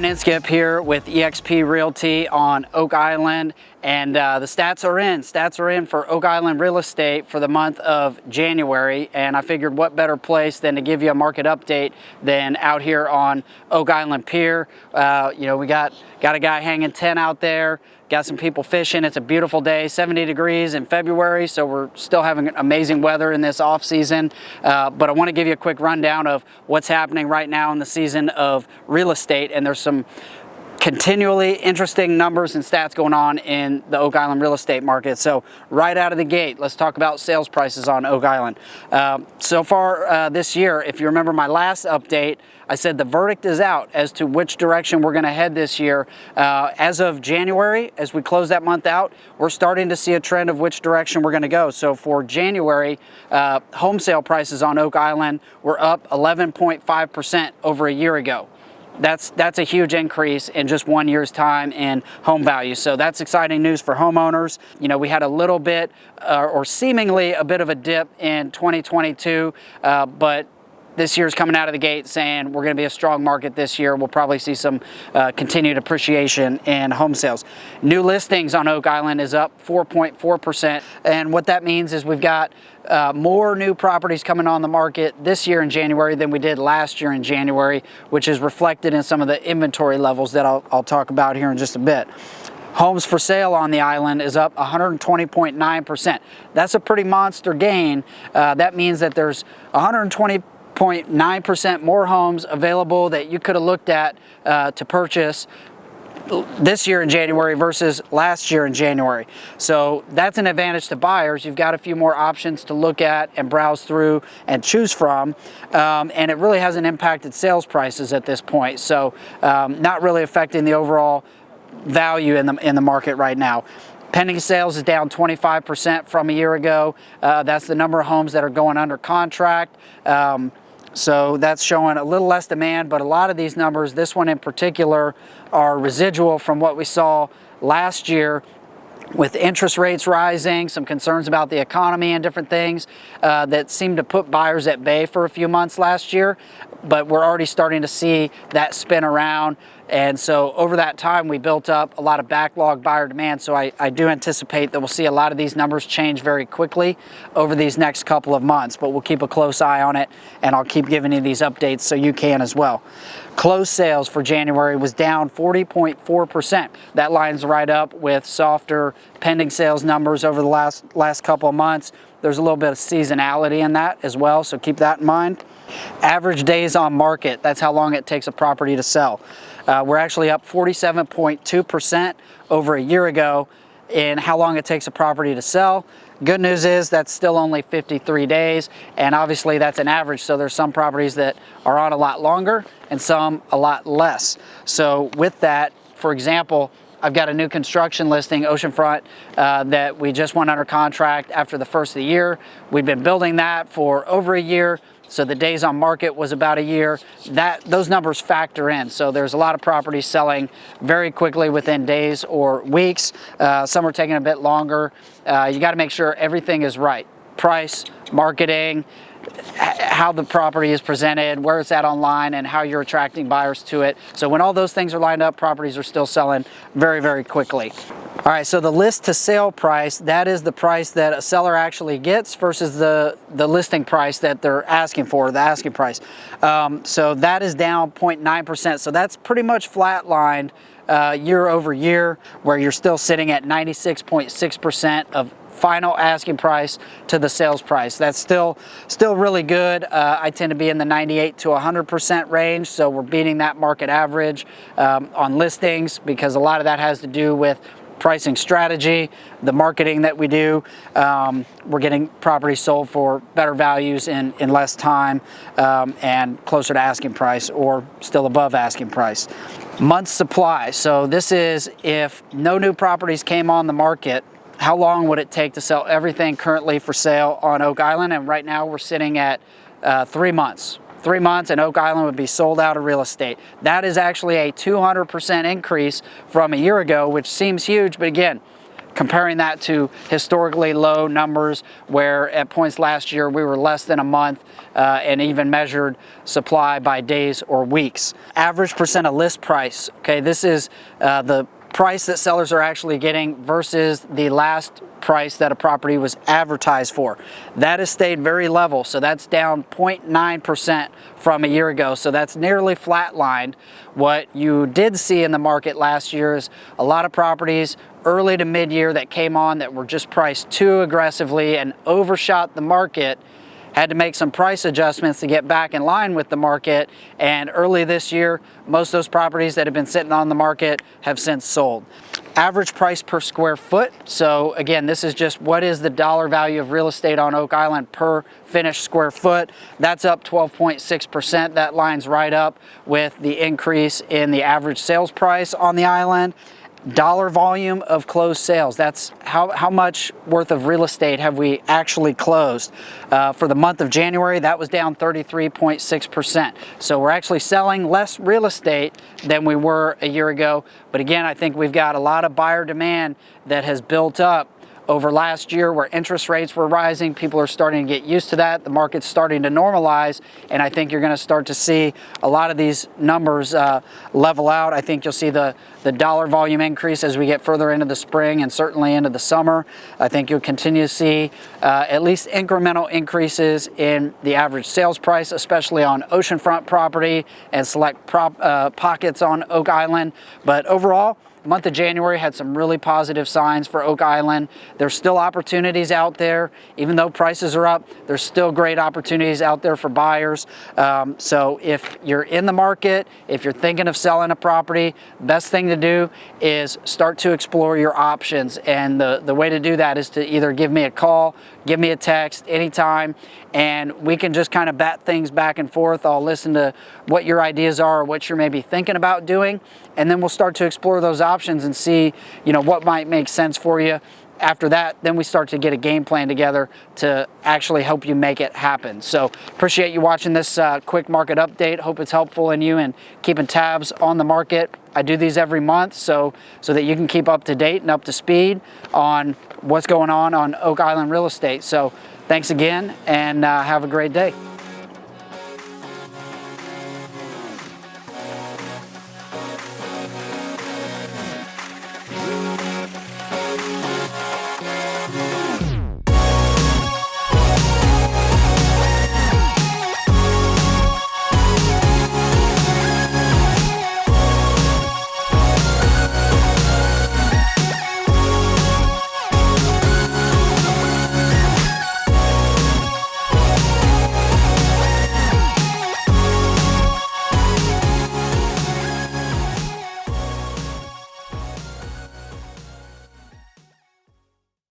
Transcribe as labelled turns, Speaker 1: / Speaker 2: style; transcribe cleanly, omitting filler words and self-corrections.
Speaker 1: Brian Inskip here with eXp Realty on Oak Island, and the stats are in. Stats are in for Oak Island real estate for the month of January, and I figured what better place than to give you a market update than out here on Oak Island Pier. You know, we got a guy hanging tent out there. Got some people fishing. It's a beautiful day, 70 degrees in February, so we're still having amazing weather in this off season. But I want to give you a quick rundown of what's happening right now in the season of real estate, and there's some continually interesting numbers and stats going on in the Oak Island real estate market. So right out of the gate, let's talk about sales prices on Oak Island. So far this year, if you remember my last update, I said the verdict is out as to which direction we're going to head this year. As of January, as we close that month out, we're starting to see a trend of which direction we're going to go. So for January, home sale prices on Oak Island were up 11.5% over a year ago. That's a huge increase in just 1 year's time in home value. So that's exciting news for homeowners. You know, we had a little bit or seemingly a bit of a dip in 2022, but this year's coming out of the gate saying we're going to be a strong market this year. We'll probably see some continued appreciation in home sales. New listings on Oak Island is up 4.4%. And what that means is we've got more new properties coming on the market this year in January than we did last year in January, which is reflected in some of the inventory levels that I'll talk about here in just a bit. Homes for sale on the island is up 120.9%. That's a pretty monster gain. That means that there's 120.9% more homes available that you could have looked at to purchase this year in January versus last year in January. So that's an advantage to buyers. You've got a few more options to look at and browse through and choose from, and it really hasn't impacted sales prices at this point. So not really affecting the overall value in the market right now. Pending sales is down 25% from a year ago. That's the number of homes that are going under contract. So that's showing a little less demand, but a lot of these numbers, this one in particular, are residual from what we saw last year with interest rates rising, some concerns about the economy and different things that seemed to put buyers at bay for a few months last year. But we're already starting to see that spin around. And so over that time, we built up a lot of backlog buyer demand. So I do anticipate that we'll see a lot of these numbers change very quickly over these next couple of months. But we'll keep a close eye on it, and I'll keep giving you these updates so you can as well. Closed sales for January was down 40.4%. That lines right up with softer pending sales numbers over the last couple of months. There's a little bit of seasonality in that as well, so keep that in mind. Average days on market, that's how long it takes a property to sell. We're actually up 47.2% over a year ago in how long it takes a property to sell. Good news is that's still only 53 days, and obviously that's an average, so there's some properties that are on a lot longer and some a lot less. So with that, for example, I've got a new construction listing, oceanfront, that we just went under contract after the first of the year. We've been building that for over a year, so the days on market was about a year. Those numbers factor in. So there's a lot of properties selling very quickly within days or weeks. Some are taking a bit longer. You got to make sure everything is right. Price, marketing, how the property is presented, where it's at online, and how you're attracting buyers to it. So when all those things are lined up, properties are still selling very, very quickly. All right, so the list to sale price, that is the price that a seller actually gets versus the listing price that they're asking for, the asking price. So that is down 0.9%. So that's pretty much flatlined year over year, where you're still sitting at 96.6% of final asking price to the sales price. That's still really good. I tend to be in the 98 to 100% range, so we're beating that market average on listings, because a lot of that has to do with pricing strategy, the marketing that we do. We're getting properties sold for better values in less time and closer to asking price or still above asking price. Month supply. So this is if no new properties came on the market, how long would it take to sell everything currently for sale on Oak Island? And right now we're sitting at 3 months. 3 months and Oak Island would be sold out of real estate. That is actually a 200% increase from a year ago, which seems huge, but again, comparing that to historically low numbers where at points last year we were less than a month and even measured supply by days or weeks. Average percent of list price, okay, this is the price that sellers are actually getting versus the last price that a property was advertised for. That has stayed very level, so that's down 0.9% from a year ago, so that's nearly flatlined. What you did see in the market last year is a lot of properties early to mid-year that came on that were just priced too aggressively and overshot the market, had to make some price adjustments to get back in line with the market, and early this year most of those properties that have been sitting on the market have since sold. Average price per square foot, so again, this is just what is the dollar value of real estate on Oak Island per finished square foot. That's up 12.6%. That lines right up with the increase in the average sales price on the island. Dollar volume of closed sales, that's how much worth of real estate have we actually closed. For the month of January, that was down 33.6%. So we're actually selling less real estate than we were a year ago. But again, I think we've got a lot of buyer demand that has built up over last year where interest rates were rising. People are starting to get used to that. The market's starting to normalize, and I think you're going to start to see a lot of these numbers level out. I think you'll see the dollar volume increase as we get further into the spring and certainly into the summer. I think you'll continue to see at least incremental increases in the average sales price, especially on oceanfront property and select pockets on Oak Island. But overall, the month of January had some really positive signs for Oak Island. There's still opportunities out there. Even though prices are up, there's still great opportunities out there for buyers. So if you're in the market, if you're thinking of selling a property, best thing to do is start to explore your options. And the way to do that is to either give me a call, give me a text anytime, and we can just kind of bat things back and forth. I'll listen to what your ideas are or what you're maybe thinking about doing, and then we'll start to explore those options and see, what might make sense for you. After that, then we start to get a game plan together to actually help you make it happen. So appreciate you watching this quick market update. Hope it's helpful in you and keeping tabs on the market. I do these every month so that you can keep up to date and up to speed on what's going on Oak Island real estate. So thanks again, and have a great day.